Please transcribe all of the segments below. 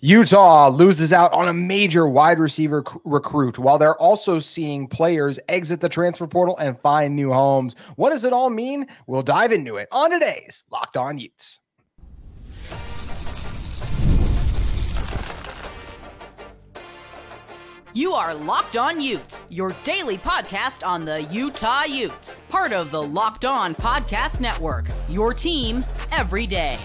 Utah loses out on a major wide receiver recruit while they're also seeing players exit the transfer portal and find new homes. What does it all mean? We'll dive into it on today's Locked On Utes. You are Locked On Utes, your daily podcast on the Utah Utes, part of the Locked On Podcast Network, your team every day.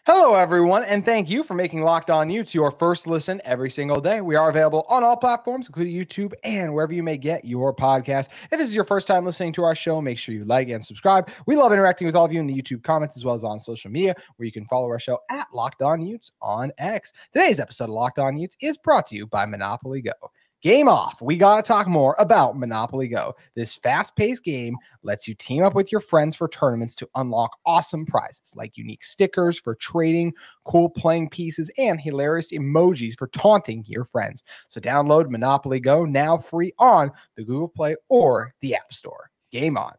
Hello, everyone, and thank you for making Locked On Utes your first listen every single day. We are available on all platforms, including YouTube and wherever you may get your podcast. If this is your first time listening to our show, make sure you like and subscribe. We love interacting with all of you in the YouTube comments as well as on social media, where you can follow our show at Locked On Utes on X. Today's episode of Locked On Utes is brought to you by Monopoly Go. Game off. We got to talk more about Monopoly Go. This fast-paced game lets you team up with your friends for tournaments to unlock awesome prizes like unique stickers for trading, cool playing pieces, and hilarious emojis for taunting your friends. So download Monopoly Go now free on the Google Play or the App Store. Game on.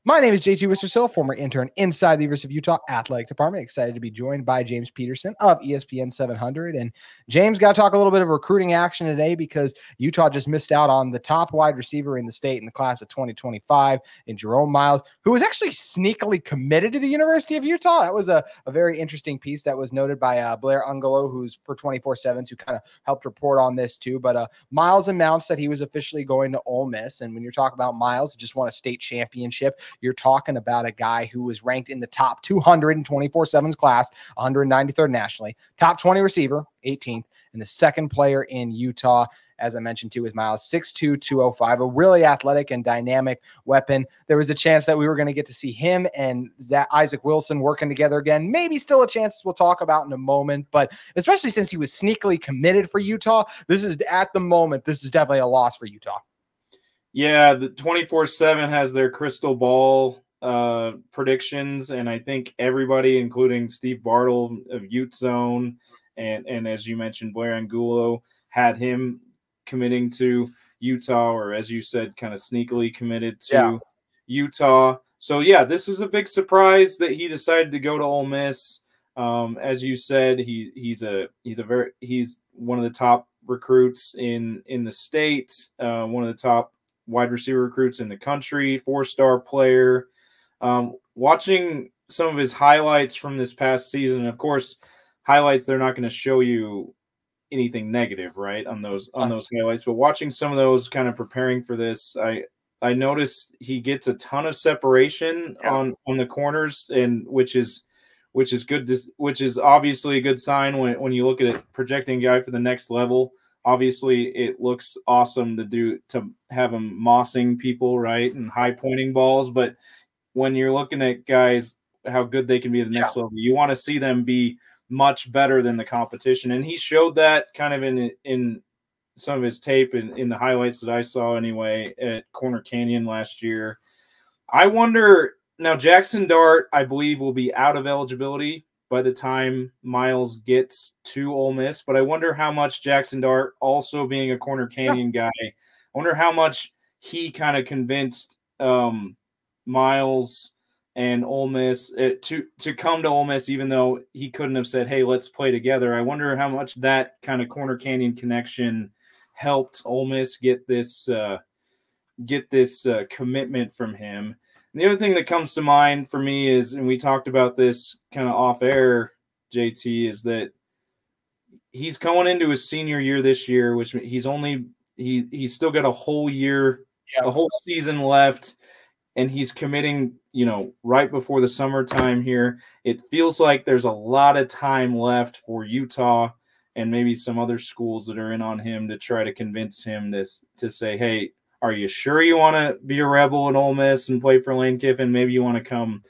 My name is JT Wistrcill, former intern inside the University of Utah Athletic Department. Excited to be joined by James Peterson of ESPN 700. And James, got to talk a little bit of recruiting action today because Utah just missed out on the top wide receiver in the state in the class of 2025 in Jerome Miles, who was actually sneakily committed to the University of Utah. That was a very interesting piece that was noted by Blair Ungolo, who's for 24/7, who kind of helped report on this too. But Miles announced that he was officially going to Ole Miss. And when you're talking about Miles, just won a state championship, you're talking about a guy who was ranked in the top 200 in 24/7's class, 193rd nationally, top 20 receiver, 18th, and the second player in Utah. As I mentioned too, with Miles, 6'2", 205, a really athletic and dynamic weapon. There was a chance that we were going to get to see him and Isaac Wilson working together again. Maybe still a chance we'll talk about in a moment, but especially since he was sneakily committed for Utah, this is at the moment, this is definitely a loss for Utah. Yeah, the 24/7 has their crystal ball predictions, and I think everybody, including Steve Bartle of Ute Zone, and as you mentioned, Blair Angulo, had him committing to Utah, or as you said, kind of sneakily committed to Utah. So yeah, this was a big surprise that he decided to go to Ole Miss. As you said, he's one of the top recruits in the state, one of the top wide receiver recruits in the country, 4-star player. Watching some of his highlights from this past season, and of course, highlights, they're not going to show you anything negative, right, on those highlights. But watching some of those, kind of preparing for this, I noticed he gets a ton of separation on the corners, and which is good, which is obviously a good sign when you look at it, projecting a guy for the next level. Obviously, it looks awesome to have him mossing people, right, and high pointing balls. But when you're looking at guys, how good they can be at the next level, you want to see them be much better than the competition. And he showed that kind of in some of his tape in the highlights that I saw anyway at Corner Canyon last year. I wonder now, Jackson Dart, I believe, will be out of eligibility by the time Miles gets to Ole Miss, but I wonder how much Jackson Dart, also being a Corner Canyon guy, I wonder how much he kind of convinced Miles and Ole Miss to come to Ole Miss, even though he couldn't have said, hey, let's play together. I wonder how much that kind of Corner Canyon connection helped Ole Miss get this commitment from him. And the other thing that comes to mind for me is, and we talked about this kind of off air, JT, is that he's going into his senior year this year, which he's still got a whole year, a whole season left, and he's committing, right before the summertime here. It feels like there's a lot of time left for Utah and maybe some other schools that are in on him to try to convince him to say, hey, are you sure you want to be a Rebel at Ole Miss and play for Lane Kiffin? Maybe you want to come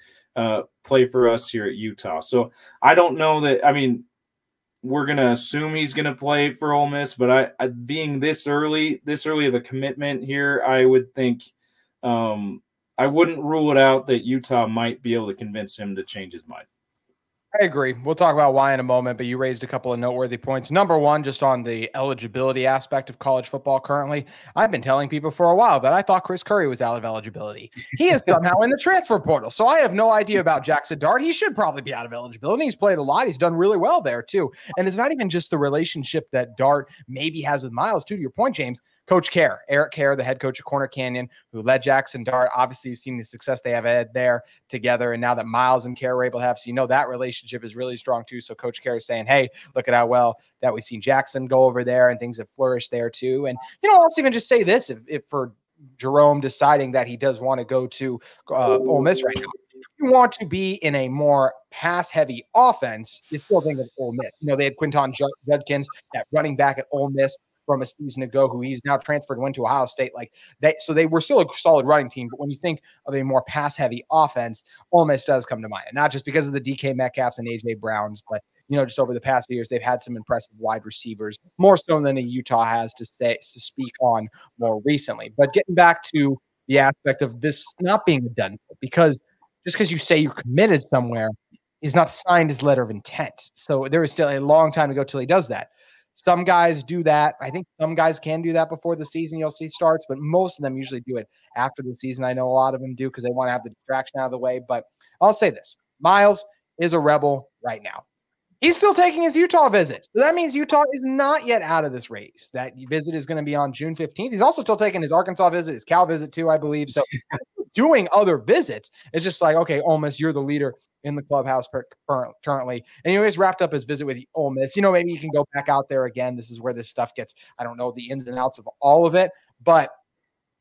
play for us here at Utah. So I don't know that. I mean, we're going to assume he's going to play for Ole Miss, but I being this early of a commitment here, I would think I wouldn't rule it out that Utah might be able to convince him to change his mind. I agree. We'll talk about why in a moment, but you raised a couple of noteworthy points. Number one, just on the eligibility aspect of college football currently, I've been telling people for a while that I thought Chris Curry was out of eligibility. He is somehow in the transfer portal. So I have no idea about Jackson Dart. He should probably be out of eligibility. He's played a lot. He's done really well there too. And it's not even just the relationship that Dart maybe has with Miles, too, to your point, James. Coach Kerr, Eric Kerr, the head coach of Corner Canyon, who led Jackson Dart. Obviously, you've seen the success they have had there together. And now that Miles and Kerr are able to have, so you know that relationship is really strong too. So Coach Kerr is saying, hey, look at how well that we've seen Jackson go over there and things have flourished there too. And, you know, I'll also even just say this, if for Jerome deciding that he does want to go to Ole Miss right now, if you want to be in a more pass-heavy offense, you still think of Ole Miss. You know, they had Quinton Judkins, that running back at Ole Miss from a season ago, who he's now transferred and went to Ohio State. So they were still a solid running team. But when you think of a more pass-heavy offense, Ole Miss does come to mind. And not just because of the DK Metcalfs and AJ Browns, but, you know, just over the past few years, they've had some impressive wide receivers, more so than Utah has to speak on more recently. But getting back to the aspect of this not being a done deal, because just because you say you're committed somewhere, he's not signed his letter of intent. So there is still a long time to go till he does that. Some guys do that. I think some guys can do that before the season you'll see starts, but most of them usually do it after the season. I know a lot of them do because they want to have the distraction out of the way. But I'll say this. Miles is a Rebel right now. He's still taking his Utah visit. So that means Utah is not yet out of this race. That visit is going to be on June 15th. He's also still taking his Arkansas visit, his Cal visit too, I believe. So doing other visits, it's just like, okay, Ole Miss, you're the leader in the clubhouse currently. And he always wrapped up his visit with Ole Miss. You know, maybe he can go back out there again. This is where this stuff gets, I don't know the ins and outs of all of it, but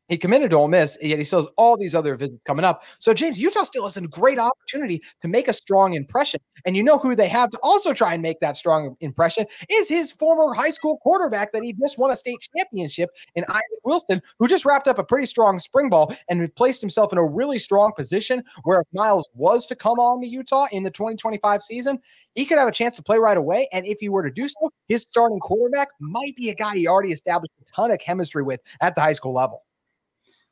he committed to Ole Miss, yet he still has all these other visits coming up. So, James, Utah still has a great opportunity to make a strong impression. And you know who they have to also try and make that strong impression is his former high school quarterback that he just won a state championship in Isaac Wilson, who just wrapped up a pretty strong spring ball and placed himself in a really strong position where if Miles was to come on to Utah in the 2025 season, he could have a chance to play right away. And if he were to do so, his starting quarterback might be a guy he already established a ton of chemistry with at the high school level.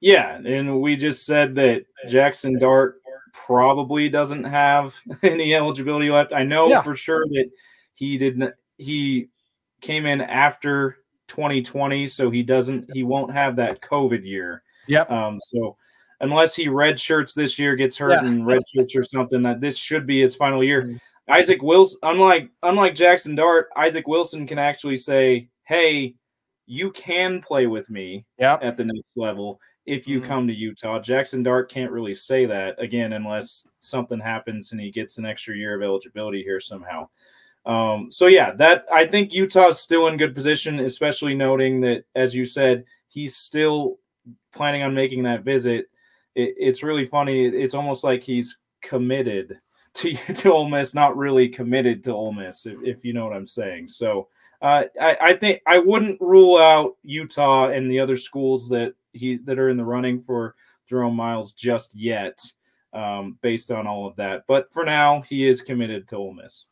Yeah, and we just said that Jackson Dart probably doesn't have any eligibility left. I know for sure that he came in after 2020, so he won't have that COVID year. Yep. So unless he redshirts this year, gets hurt and redshirts or something, that this should be his final year. Mm-hmm. Isaac Wilson, unlike Jackson Dart, Isaac Wilson can actually say, hey, you can play with me at the next level if you come to Utah. Jackson Dart can't really say that, again, unless something happens and he gets an extra year of eligibility here somehow. So, yeah, I think Utah's still in good position, especially noting that, as you said, he's still planning on making that visit. It's really funny. It's almost like he's committed to Ole Miss, not really committed to Ole Miss, if you know what I'm saying. So I think I wouldn't rule out Utah and the other schools that are in the running for Jerome Miles just yet, based on all of that. But for now, he is committed to Ole Miss.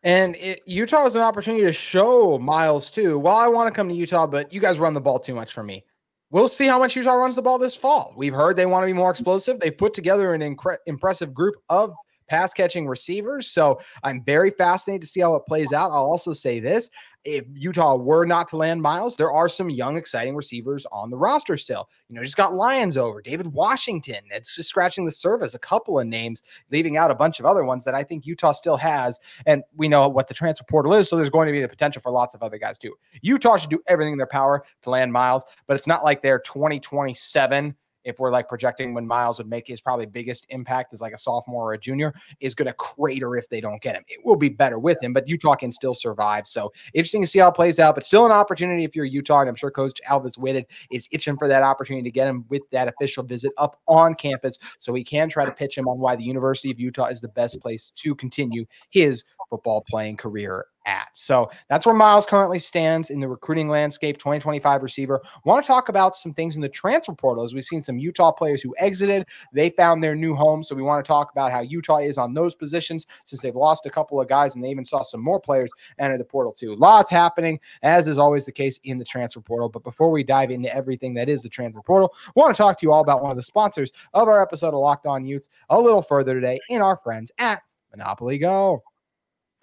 And Utah is an opportunity to show Miles too. Well, I want to come to Utah, but you guys run the ball too much for me. We'll see how much Utah runs the ball this fall. We've heard they want to be more explosive. They've put together an impressive group of pass-catching receivers. So I'm very fascinated to see how it plays out. I'll also say this. If Utah were not to land Miles, there are some young, exciting receivers on the roster still. You know, just got Lyons over, David Washington. It's just scratching the surface, a couple of names, leaving out a bunch of other ones that I think Utah still has. And we know what the transfer portal is, so there's going to be the potential for lots of other guys too. Utah should do everything in their power to land Miles, but it's not like they're 2027. If we're like projecting when Miles would make his probably biggest impact as like a sophomore or a junior, is going to crater if they don't get him. It will be better with him, but Utah can still survive. So interesting to see how it plays out, but still an opportunity if you're Utah. And I'm sure Coach Alvis Whitted is itching for that opportunity to get him with that official visit up on campus so he can try to pitch him on why the University of Utah is the best place to continue his football playing career at. So that's where Miles currently stands in the recruiting landscape, 2025 receiver. Want to talk about some things in the transfer portal as we've seen some Utah players who exited. They found their new home. So we want to talk about how Utah is on those positions since they've lost a couple of guys and they even saw some more players enter the portal too. Lots happening, as is always the case in the transfer portal. But before we dive into everything that is the transfer portal, I want to talk to you all about one of the sponsors of our episode of Locked On Utes a little further today in our friends at Monopoly Go.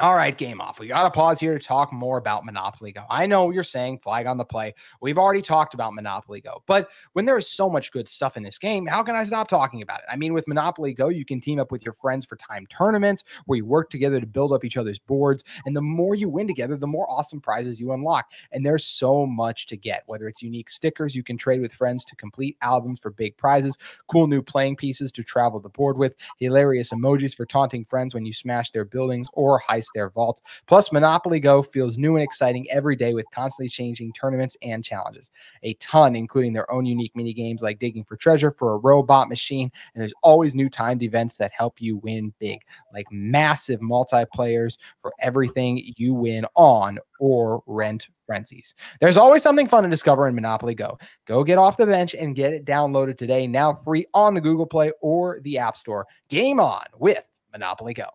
All right, game off. We got to pause here to talk more about Monopoly Go. I know you're saying flag on the play. We've already talked about Monopoly Go, but when there is so much good stuff in this game, how can I stop talking about it? I mean, with Monopoly Go, you can team up with your friends for timed tournaments where you work together to build up each other's boards. And the more you win together, the more awesome prizes you unlock. And there's so much to get, whether it's unique stickers you can trade with friends to complete albums for big prizes, cool new playing pieces to travel the board with, hilarious emojis for taunting friends when you smash their buildings or heist their vaults. Plus, Monopoly Go feels new and exciting every day with constantly changing tournaments and challenges. A ton, including their own unique mini games like digging for treasure for a robot machine. And there's always new timed events that help you win big, like massive multiplayers for everything you win on or rent frenzies. There's always something fun to discover in Monopoly Go. Go get off the bench and get it downloaded today, now free on the Google Play or the App Store. Game on with Monopoly Go.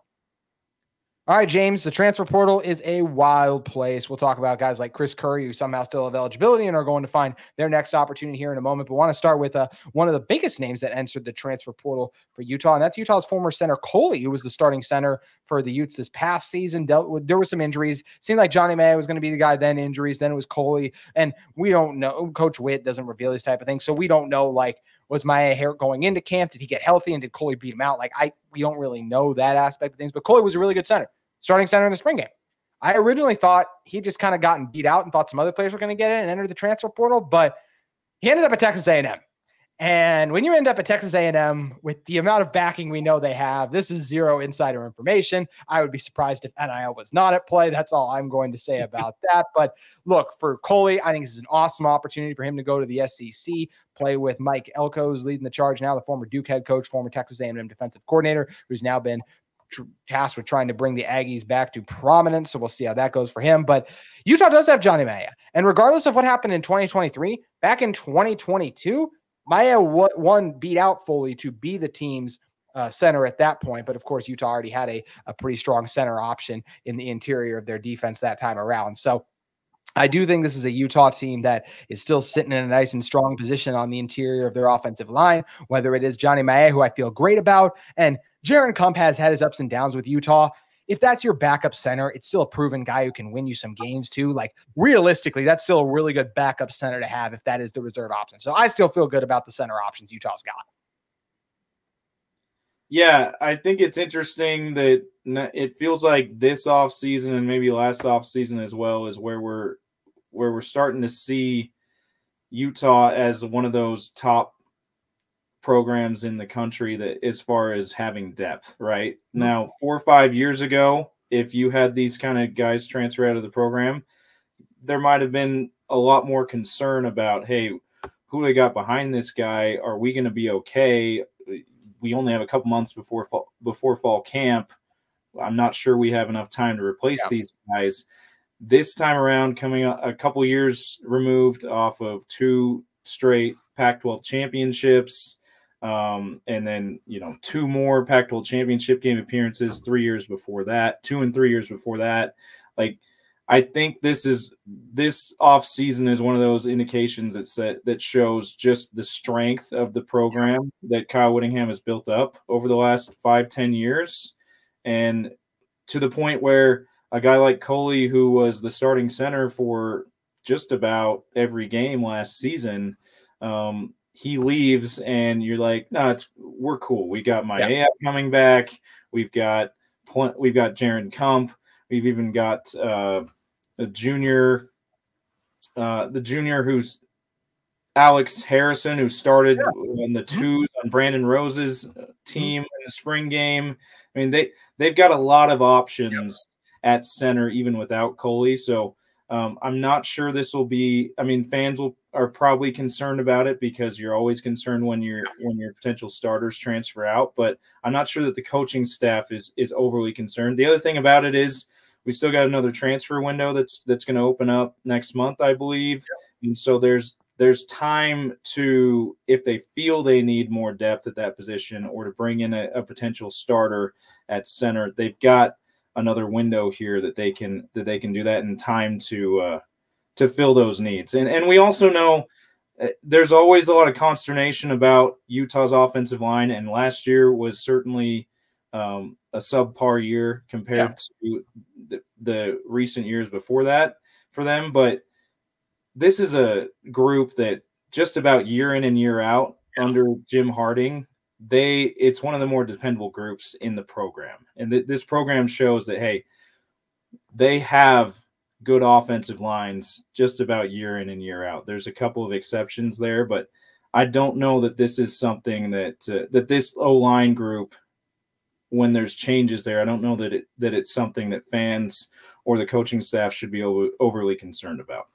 All right, James, the transfer portal is a wild place. We'll talk about guys like Chris Curry, who somehow still have eligibility and are going to find their next opportunity here in a moment. But want to start with one of the biggest names that entered the transfer portal for Utah, and that's Utah's former center, Coley, who was the starting center for the Utes this past season. There were some injuries. Seemed like Johnny May was going to be the guy, then injuries, then it was Coley. And we don't know. Coach Witt doesn't reveal this type of thing, so we don't know, like, was Maya Hare going into camp? Did he get healthy? And did Coley beat him out? We don't really know that aspect of things, but Coley was a really good center, starting center in the spring game. I originally thought he just kind of gotten beat out and thought some other players were going to get in and enter the transfer portal, but he ended up at Texas A&M. And when you end up at Texas A&M with the amount of backing we know they have, this is zero insider information. I would be surprised if NIL was not at play. That's all I'm going to say about that. But look, for Coley, I think this is an awesome opportunity for him to go to the SEC, play with Mike Elko, who's leading the charge now, the former Duke head coach, former Texas A&M defensive coordinator, who's now been tasked with trying to bring the Aggies back to prominence. So we'll see how that goes for him. But Utah does have Johnny Maya. And regardless of what happened in 2023, back in 2022, Maya beat out Foley to be the team's center at that point. But of course, Utah already had a pretty strong center option in the interior of their defense that time around. So I do think this is a Utah team that is still sitting in a nice and strong position on the interior of their offensive line, whether it is Johnny Maya, who I feel great about, and Jaron Kump has had his ups and downs with Utah. If that's your backup center, it's still a proven guy who can win you some games too. Like, realistically, that's still a really good backup center to have if that is the reserve option. So I still feel good about the center options Utah's got. Yeah, I think it's interesting that it feels like this offseason and maybe last offseason as well is where we're starting to see Utah as one of those top programs in the country that, as far as having depth, right? Now, 4 or 5 years ago, if you had these kind of guys transfer out of the program, there might have been a lot more concern about, hey, who they got behind this guy? Are we going to be okay? We only have a couple months before fall camp. I'm not sure we have enough time to replace these guys. This time around, coming a couple years removed off of 2 straight Pac-12 championships, and then, 2 more Pac-12 championship game appearances 3 years before that, 2 and 3 years before that. Like, I think this offseason is one of those indications that shows just the strength of the program that Kyle Whittingham has built up over the last 5-10 years. And to the point where a guy like Coley, who was the starting center for just about every game last season, he leaves, and you're like, no, we're cool. We got Maya coming back. We've got Jaron Kump. We've even got a junior, the junior who's Alex Harrison, who started in the twos on Brandon Rose's team in the spring game. I mean, they've got a lot of options at center, even without Coley. So I'm not sure this will be. I mean, fans are probably concerned about it because you're always concerned when your potential starters transfer out. But I'm not sure that the coaching staff is overly concerned. The other thing about it is we still got another transfer window that's going to open up next month, I believe. And so there's time to, if they feel they need more depth at that position or to bring in a potential starter at center, they've got another window here that they can do that in time to fill those needs. And we also know there's always a lot of consternation about Utah's offensive line, and last year was certainly a a subpar year compared to the recent years before that for them. But this is a group that just about year in and year out under Jim Harding, it's one of the more dependable groups in the program. And this program shows that, hey, they have good offensive lines just about year in and year out. There's a couple of exceptions there, but I don't know that this is something that this O-line group, when there's changes there, I don't know that it's something that fans or the coaching staff should be overly concerned about.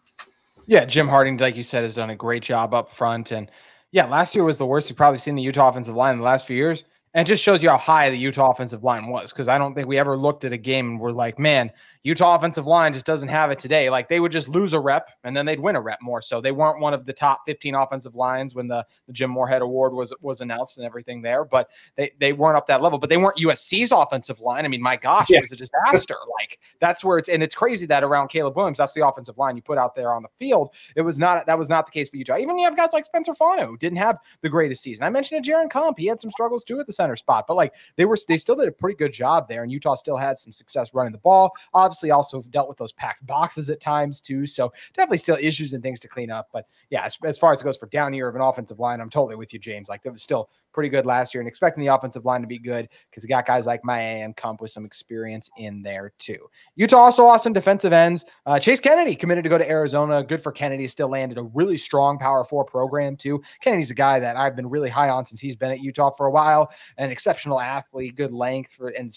Yeah, Jim Harding, like you said, has done a great job up front. And yeah, last year was the worst you've probably seen the Utah offensive line in the last few years. And it just shows you how high the Utah offensive line was, because I don't think we ever looked at a game and we're like, man, Utah offensive line just doesn't have it today. Like, they would just lose a rep and then they'd win a rep more. So they weren't one of the top 15 offensive lines when the Jim Moorhead Award was announced and everything there, but they weren't up that level. But they weren't USC's offensive line. I mean, my gosh, It was a disaster. Like, that's where it's crazy that around Caleb Williams, that's the offensive line you put out there on the field. That was not the case for Utah. Even you have guys like Spencer Fano, who didn't have the greatest season. I mentioned Jaron Kump. He had some struggles too at the center spot, but like, they still did a pretty good job there, and Utah still had some success running the ball. Obviously, also dealt with those packed boxes at times too, so definitely still issues and things to clean up. But yeah, as far as it goes for down year of an offensive line, I'm totally with you, James. Like, that was still pretty good last year, and expecting the offensive line to be good because you got guys like Maya and Kump with some experience in there too. Utah also lost some defensive ends. Chase Kennedy committed to go to Arizona. Good for Kennedy. Still landed a really strong Power 4 program too. Kennedy's a guy that I've been really high on since he's been at Utah for a while. An exceptional athlete, good length and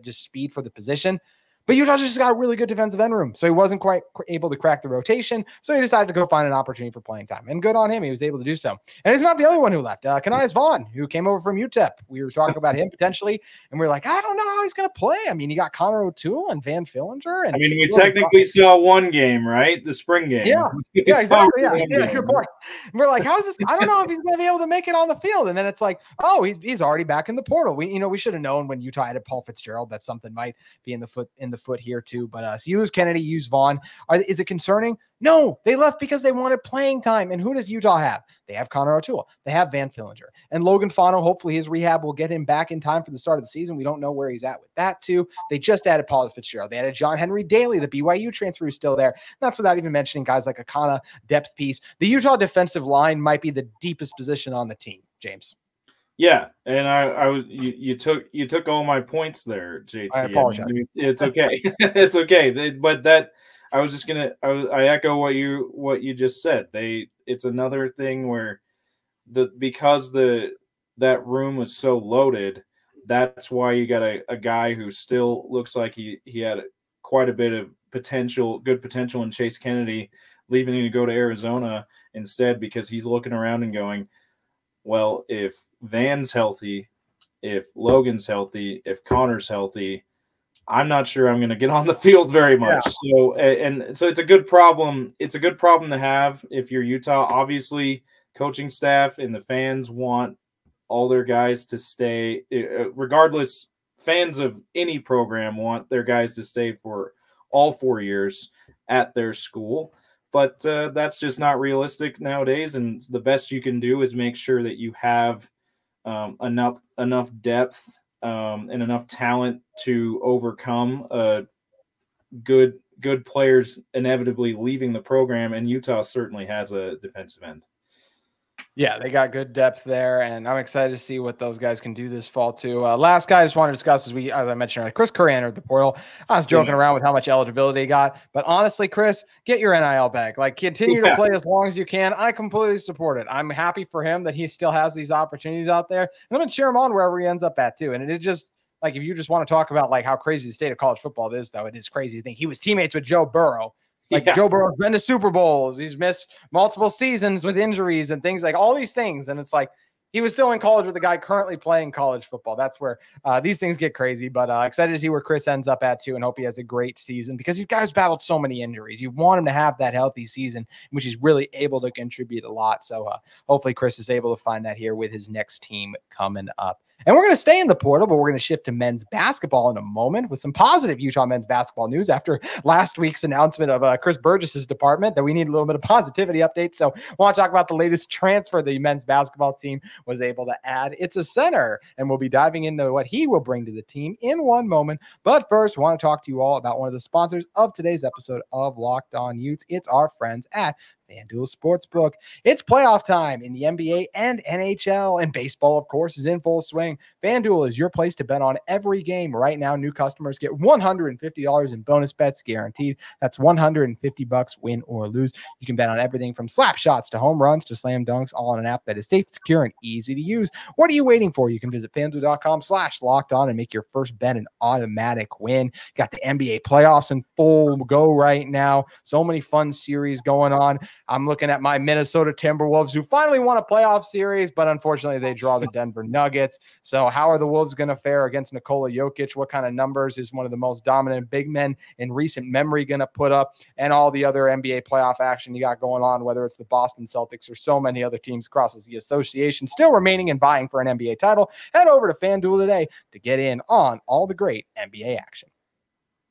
just speed for the position. But Utah just got a really good defensive end room, so he wasn't quite able to crack the rotation, so he decided to go find an opportunity for playing time. And good on him. He was able to do so. And he's not the only one who left. Kanias Vaughn, who came over from UTEP. We were talking about him potentially, and we were like, I don't know how he's going to play. I mean, you got Connor O'Toole and Van Fillinger. And I mean, we technically saw one game, right? The spring game. Yeah, exactly. Yeah, good point. And we're like, how is this? I don't know if he's going to be able to make it on the field. And then it's like, oh, he's already back in the portal. We should have known when Utah added Paul Fitzgerald that something might be in the foot here too. But so you lose Kennedy, you use Vaughn. Is it concerning? No, they left because they wanted playing time. And who does Utah have? They have Connor O'Toole. They have Van Fillinger. And Logan Fano, hopefully his rehab will get him back in time for the start of the season. We don't know where he's at with that too. They just added Paul Fitzgerald. They added John Henry Daly. The BYU transfer is still there. That's without even mentioning guys like Akana, depth piece. The Utah defensive line might be the deepest position on the team, James. Yeah, and you took all my points there, JT. I apologize. I mean, it's okay. It's okay. But that I was just I echo what you just said. It's another thing where because that room was so loaded, that's why you got a guy who still looks like he had quite a bit of good potential in Chase Kennedy, leaving to go to Arizona instead, because he's looking around and going, well, if Van's healthy, if Logan's healthy, if Connor's healthy, I'm not sure I'm going to get on the field very much. Yeah. So it's a good problem. It's a good problem to have if you're Utah. Obviously, coaching staff and the fans want all their guys to stay. Regardless, fans of any program want their guys to stay for all 4 years at their school. But that's just not realistic nowadays. And the best you can do is make sure that you have enough depth and enough talent to overcome good players inevitably leaving the program. And Utah certainly has a defensive end. Yeah, they got good depth there, and I'm excited to see what those guys can do this fall too. Last guy I just wanted to discuss as I mentioned earlier, Chris Curry entered the portal. I was joking around with how much eligibility he got, but honestly, Chris, get your NIL back. Like, continue to play as long as you can. I completely support it. I'm happy for him that he still has these opportunities out there, and I'm going to cheer him on wherever he ends up at too. And it just, like, if you just want to talk about like how crazy the state of college football is, though, it is crazy to think he was teammates with Joe Burrow. Joe Burrow's been to Super Bowls. He's missed multiple seasons with injuries and things, like all these things. And it's like he was still in college with a guy currently playing college football. That's where these things get crazy. But excited to see where Chris ends up at too, and hope he has a great season, because these guys battled so many injuries. You want him to have that healthy season in which he's really able to contribute a lot. So hopefully Chris is able to find that here with his next team coming up And we're going to stay in the portal, but we're going to shift to men's basketball in a moment with some positive Utah men's basketball news after last week's announcement of Chris Burgess's department that we need a little bit of positivity update. So I want to talk about the latest transfer the men's basketball team was able to add. It's a center, and we'll be diving into what he will bring to the team in one moment. But first, I want to talk to you all about one of the sponsors of today's episode of Locked On Utes. It's our friends at FanDuel Sportsbook. It's playoff time in the NBA and NHL, and baseball, of course, is in full swing. FanDuel is your place to bet on every game. Right now, new customers get $150 in bonus bets guaranteed. That's $150 win or lose. You can bet on everything from slap shots to home runs to slam dunks, all on an app that is safe, secure, and easy to use. What are you waiting for? You can visit FanDuel.com/lockedon and make your first bet an automatic win. Got the NBA playoffs in full go right now. So many fun series going on. I'm looking at my Minnesota Timberwolves, who finally won a playoff series, but unfortunately they draw the Denver Nuggets. So how are the Wolves going to fare against Nikola Jokic? What kind of numbers is one of the most dominant big men in recent memory going to put up? And all the other NBA playoff action you got going on, whether it's the Boston Celtics or so many other teams across the association still remaining and vying for an NBA title. Head over to FanDuel today to get in on all the great NBA action.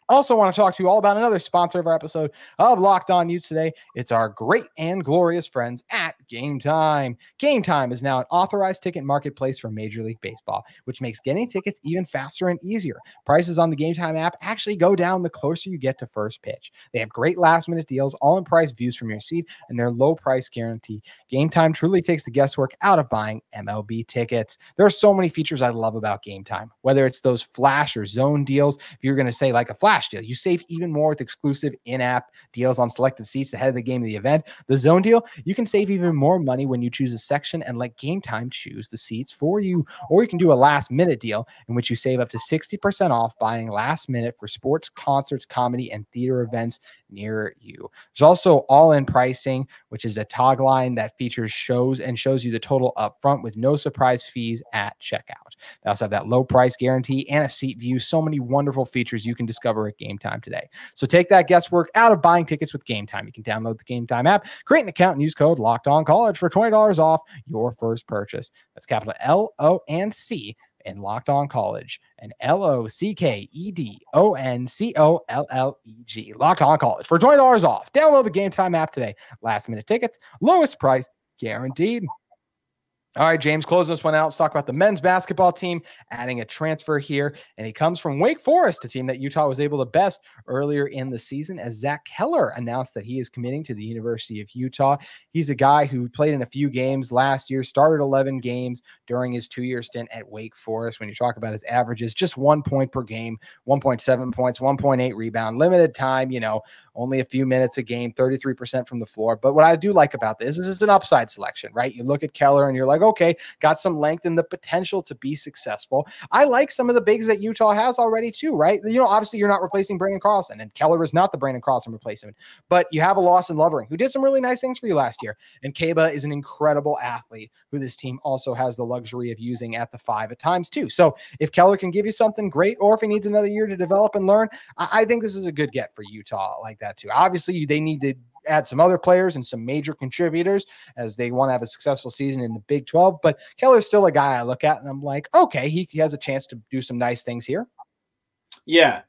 Also want to talk to you all about another sponsor of our episode of Locked On Utes today. It's our great and glorious friends at Gametime. Gametime is now an authorized ticket marketplace for Major League Baseball, which makes getting tickets even faster and easier. Prices on the Gametime app actually go down the closer you get to first pitch. They have great last-minute deals, all-in-price views from your seat, and their low-price guarantee. Gametime truly takes the guesswork out of buying MLB tickets. There are so many features I love about Gametime, whether it's those flash or zone deals. If you're going to say like a flash deal, you save even more with exclusive in-app deals on selected seats ahead of the game of the event. The zone deal, you can save even more money when you choose a section and let Gametime choose the seats for you. Or you can do a last-minute deal in which you save up to 60% off buying last minute for sports, concerts, comedy, and theater events near you. There's also all-in pricing, which is a tagline that features shows you the total up front with no surprise fees at checkout. They also have that low price guarantee and a seat view. So many wonderful features you can discover at Gametime today. So take that guesswork out of buying tickets with Gametime. You can download the Gametime app, create an account, and use code LOCKEDONCollege for $20 off your first purchase. That's capital LONC in Locked On College and LOCKEDONCOLLEG. Locked On College for $20 off. Download the Gametime app today. Last minute tickets, lowest price guaranteed. All right, James, closing this one out. Let's talk about the men's basketball team adding a transfer here, and he comes from Wake Forest, a team that Utah was able to best earlier in the season, as Zach Keller announced that he is committing to the University of Utah. He's a guy who played in a few games last year, started 11 games during his 2-year stint at Wake Forest. When you talk about his averages, just 1 point per game, 1.7 points, 1.8 rebound, limited time, only a few minutes a game, 33% from the floor. But what I do like about this is it's an upside selection, right? You look at Keller and you're like, okay, got some length and the potential to be successful. I like some of the bigs that Utah has already too, right? Obviously you're not replacing Brandon Carlson, and Keller is not the Brandon Carlson replacement, but you have a Lawson Lovering who did some really nice things for you last year. And Kaba is an incredible athlete who this team also has the luxury of using at the 5 at times too. So if Keller can give you something great, or if he needs another year to develop and learn, I think this is a good get for Utah like that too. Obviously they need to add some other players and some major contributors as they want to have a successful season in the Big 12. But Keller's still a guy I look at and I'm like, okay, he has a chance to do some nice things here. Yeah.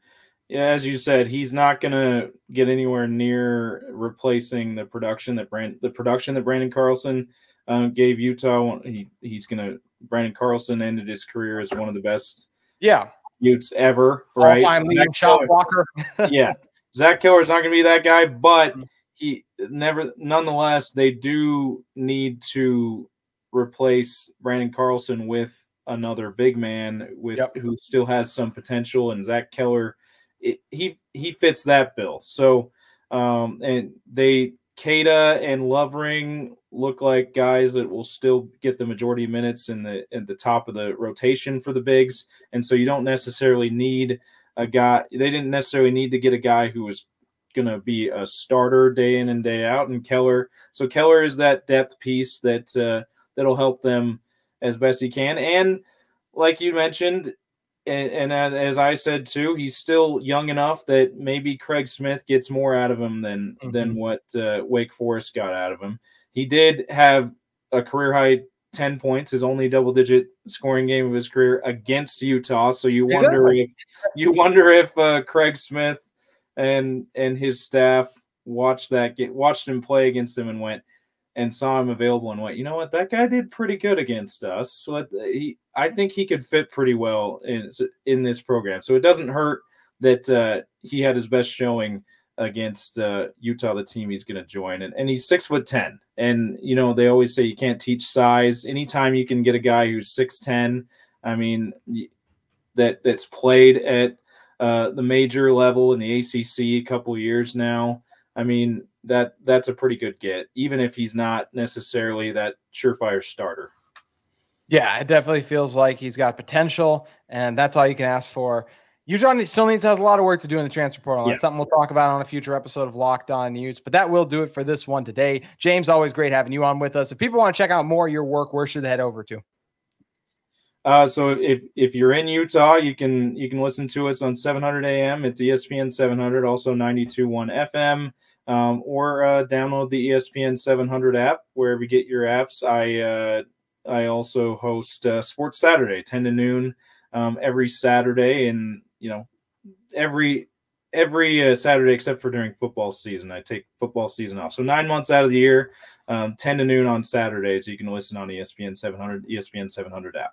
As you said, he's not going to get anywhere near replacing the production that Brandon Carlson gave Utah. Brandon Carlson ended his career as one of the best Utes ever, right? All-time leading shot blocker. Yeah. Zach Keller's not going to be that guy, but nonetheless, they do need to replace Brandon Carlson with another big man who still has some potential, and Zach Keller, he fits that bill. So, and Kada and Lovering look like guys that will still get the majority of minutes in the top of the rotation for the bigs, and so you don't necessarily need a guy. They didn't necessarily need to get a guy who was going to be a starter day in and day out. And Keller is that depth piece that'll help them as best he can. And like you mentioned, and as I said too, he's still young enough that maybe Craig Smith gets more out of him than what Wake Forest got out of him. He did have a career high 10 points, his only double-digit scoring game of his career against Utah. So you wonder if Craig Smith and his staff watched him play against them and saw him available and went, you know what, that guy did pretty good against us. So I think he could fit pretty well in this program. So it doesn't hurt that he had his best showing against Utah, the team he's going to join. And he's 6'10". And, you know, they always say you can't teach size. Anytime you can get a guy who's 6'10", I mean, that's played at the major level in the ACC a couple of years now, I mean, that's a pretty good get, even if he's not necessarily that surefire starter. Yeah, it definitely feels like he's got potential, and that's all you can ask for. Utah still has a lot of work to do in the transfer portal. That's something we'll talk about on a future episode of Locked On Utes, but that will do it for this one today. James, always great having you on with us. If people want to check out more of your work, where should they head over to? So if you're in Utah, you can listen to us on 700 AM. It's ESPN 700, also 92.1 FM, or download the ESPN 700 app wherever you get your apps. I also host Sports Saturday, 10 to noon every Saturday, and you know, every Saturday except for during football season. I take football season off, so 9 months out of the year, 10 to noon on Saturdays. You can listen on ESPN 700 app.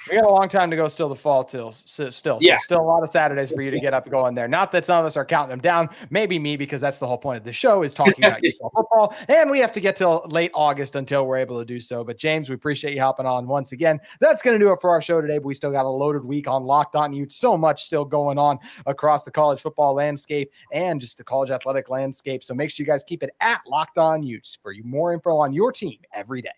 We got a long time to go still, the fall still. So still a lot of Saturdays for you to get up and go in there. Not that some of us are counting them down. Maybe me, because that's the whole point of the show, is talking about Utah football. And we have to get till late August until we're able to do so. But James, we appreciate you hopping on once again. That's going to do it for our show today. But we still got a loaded week on Locked On Ute. So much still going on across the college football landscape and just the college athletic landscape. So make sure you guys keep it at Locked On Utes for more info on your team every day.